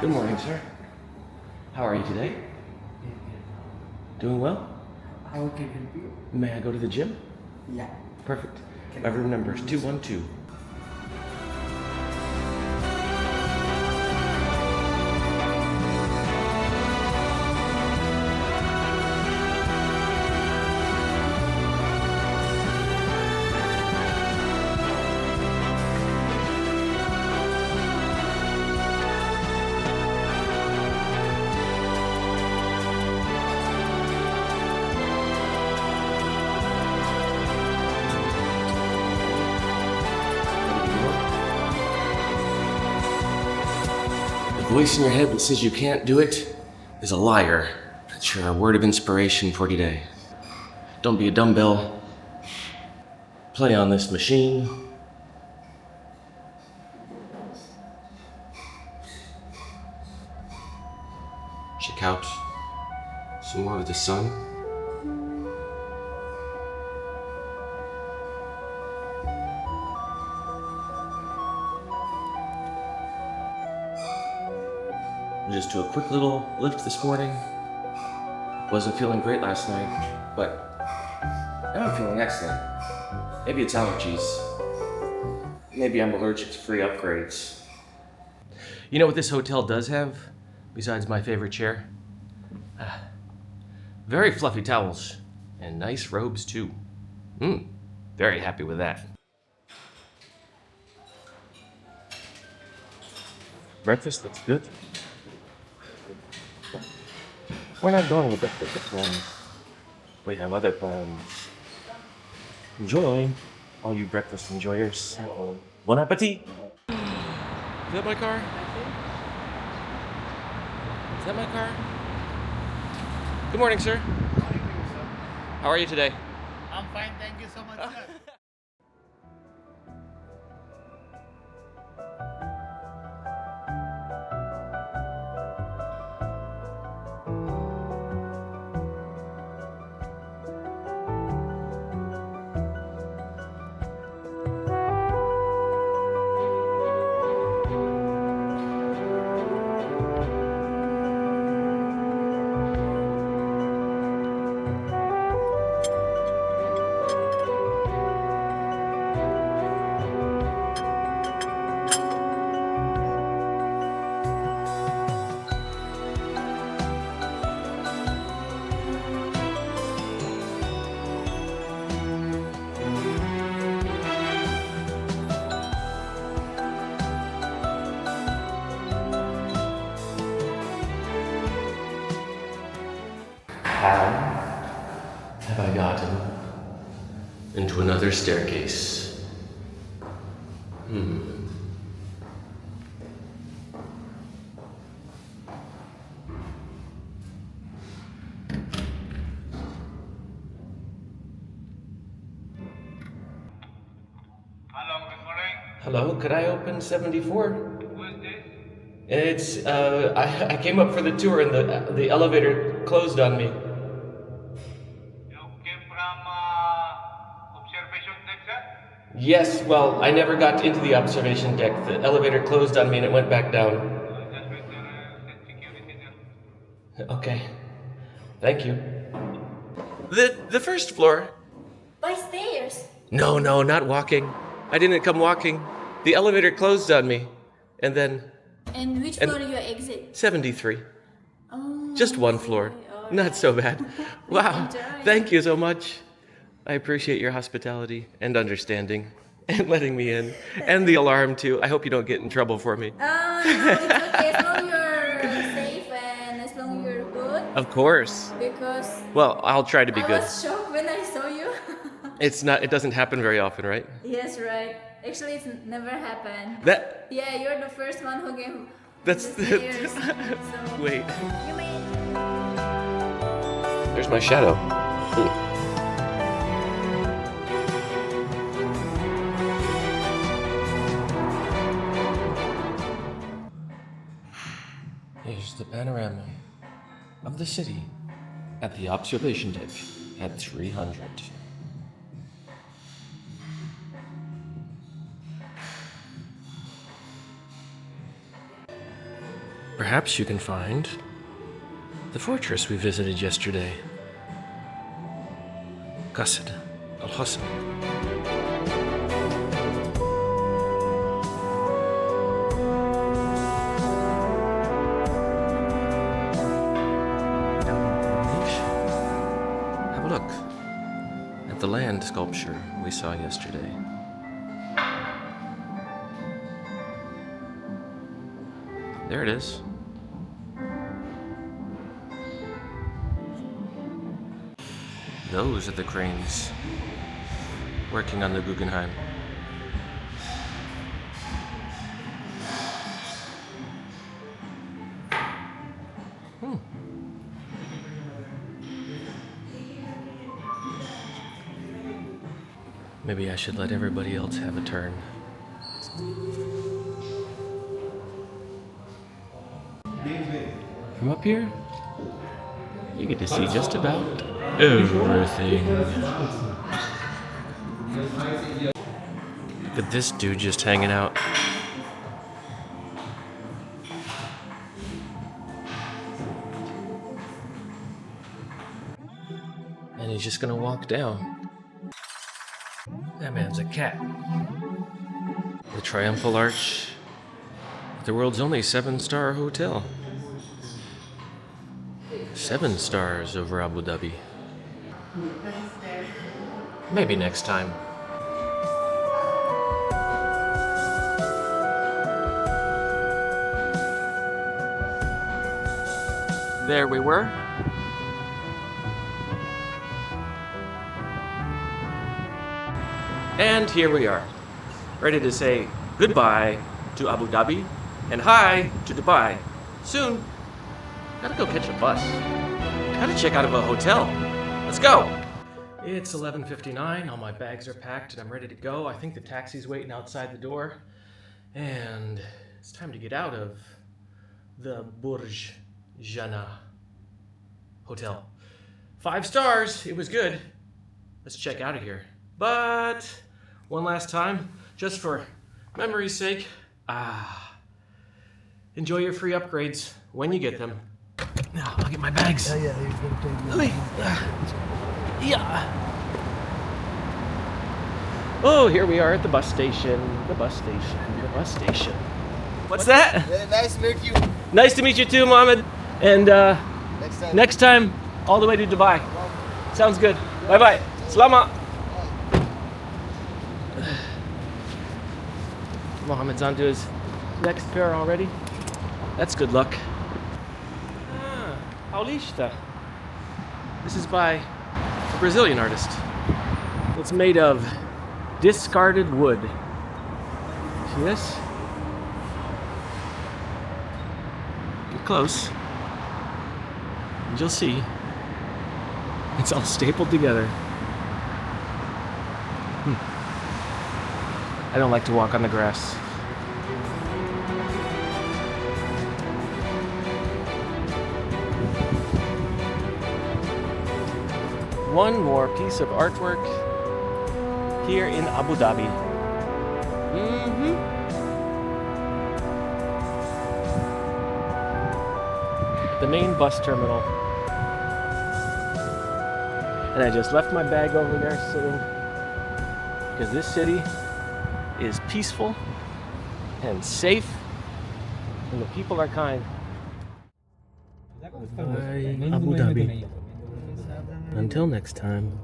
Good morning, sir. How are you today? Doing well? How can I help you? May I go to the gym? Yeah. Perfect. My room number is 212. The voice in your head that says you can't do it is a liar. That's your word of inspiration for today. Don't be a dumbbell. Play on this machine. Check out some more of the sun. Just do a quick little lift this morning. Wasn't feeling great last night, but now I'm feeling excellent. Maybe it's allergies. Maybe I'm allergic to free upgrades. You know what this hotel does have, besides my favorite chair? Very fluffy towels, and nice robes too. Very happy with that. Breakfast looks good. We're not going with breakfast this morning. We have other plans. Enjoy, all you breakfast enjoyers. Bon appetit! Is that my car? Is that my car? Good morning, sir. How are you today? I'm fine, thank you so much, sir. How have I gotten into another staircase? Hello, good morning. Hello, could I open 74? Who is this? It's, I came up for the tour and the elevator closed on me. You came from observation deck, sir? Yes, well, I never got into the observation deck. The elevator closed on me and it went back down. Just wait there, set security there. Okay, thank you. The first floor? By stairs. No, not walking. I didn't come walking. The elevator closed on me. And then And which floor you exit? 73. Oh, Just one floor. alright. Not so bad. Wow. Enjoy. Thank you so much. I appreciate your hospitality and understanding and letting me in. And the alarm too. I hope you don't get in trouble for me. No, it's okay as long you're safe and as long you're good. Of course. Because Well, I'll try to be I good. was shocked when I saw you. It doesn't happen very often, right? Yes, right. Actually, it's never happened. That Yeah, you're the first one who came. that's the stairs. So Wait. you may. There's my shadow. Here's the panorama of the city at the observation deck at 300. Perhaps you can find the fortress we visited yesterday. Qasr al-Husn. Have a look at the land sculpture we saw yesterday. There it is. Those are the cranes working on the Guggenheim. Maybe I should let everybody else have a turn. From up here, you get to see just about everything. Look at this dude just hanging out. And he's just gonna walk down. That man's a cat. The Triumphal Arch, the world's only 7-star hotel. 7 stars over Abu Dhabi. Maybe next time. There we were. And here we are, ready to say goodbye to Abu Dhabi and hi to Dubai. Soon. Gotta go catch a bus. Gotta check out of a hotel. Let's go! It's 11:59, all my bags are packed and I'm ready to go. I think the taxi's waiting outside the door. And it's time to get out of the Burj Jannah Hotel. 5 stars, it was good. Let's check out of here. But one last time, just for memory's sake, enjoy your free upgrades when you get them. Now, I'll get my bags. Oh, here we are at the bus station. The bus station. What's that? Yeah, nice to meet you. Nice to meet you too, Mohammed. And next time, all the way to Dubai. Sounds good. Bye-bye. Salama. Mohammed's on to his next pair already. That's good luck. Paulista. This is by a Brazilian artist. It's made of discarded wood. See this? Get close, and you'll see it's all stapled together. I don't like to walk on the grass. One more piece of artwork here in Abu Dhabi. The main bus terminal. And I just left my bag over there sitting because this city is peaceful and safe and the people are kind. Abu Dhabi. Until next time,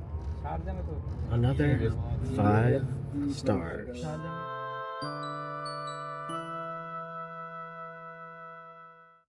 another 5 stars.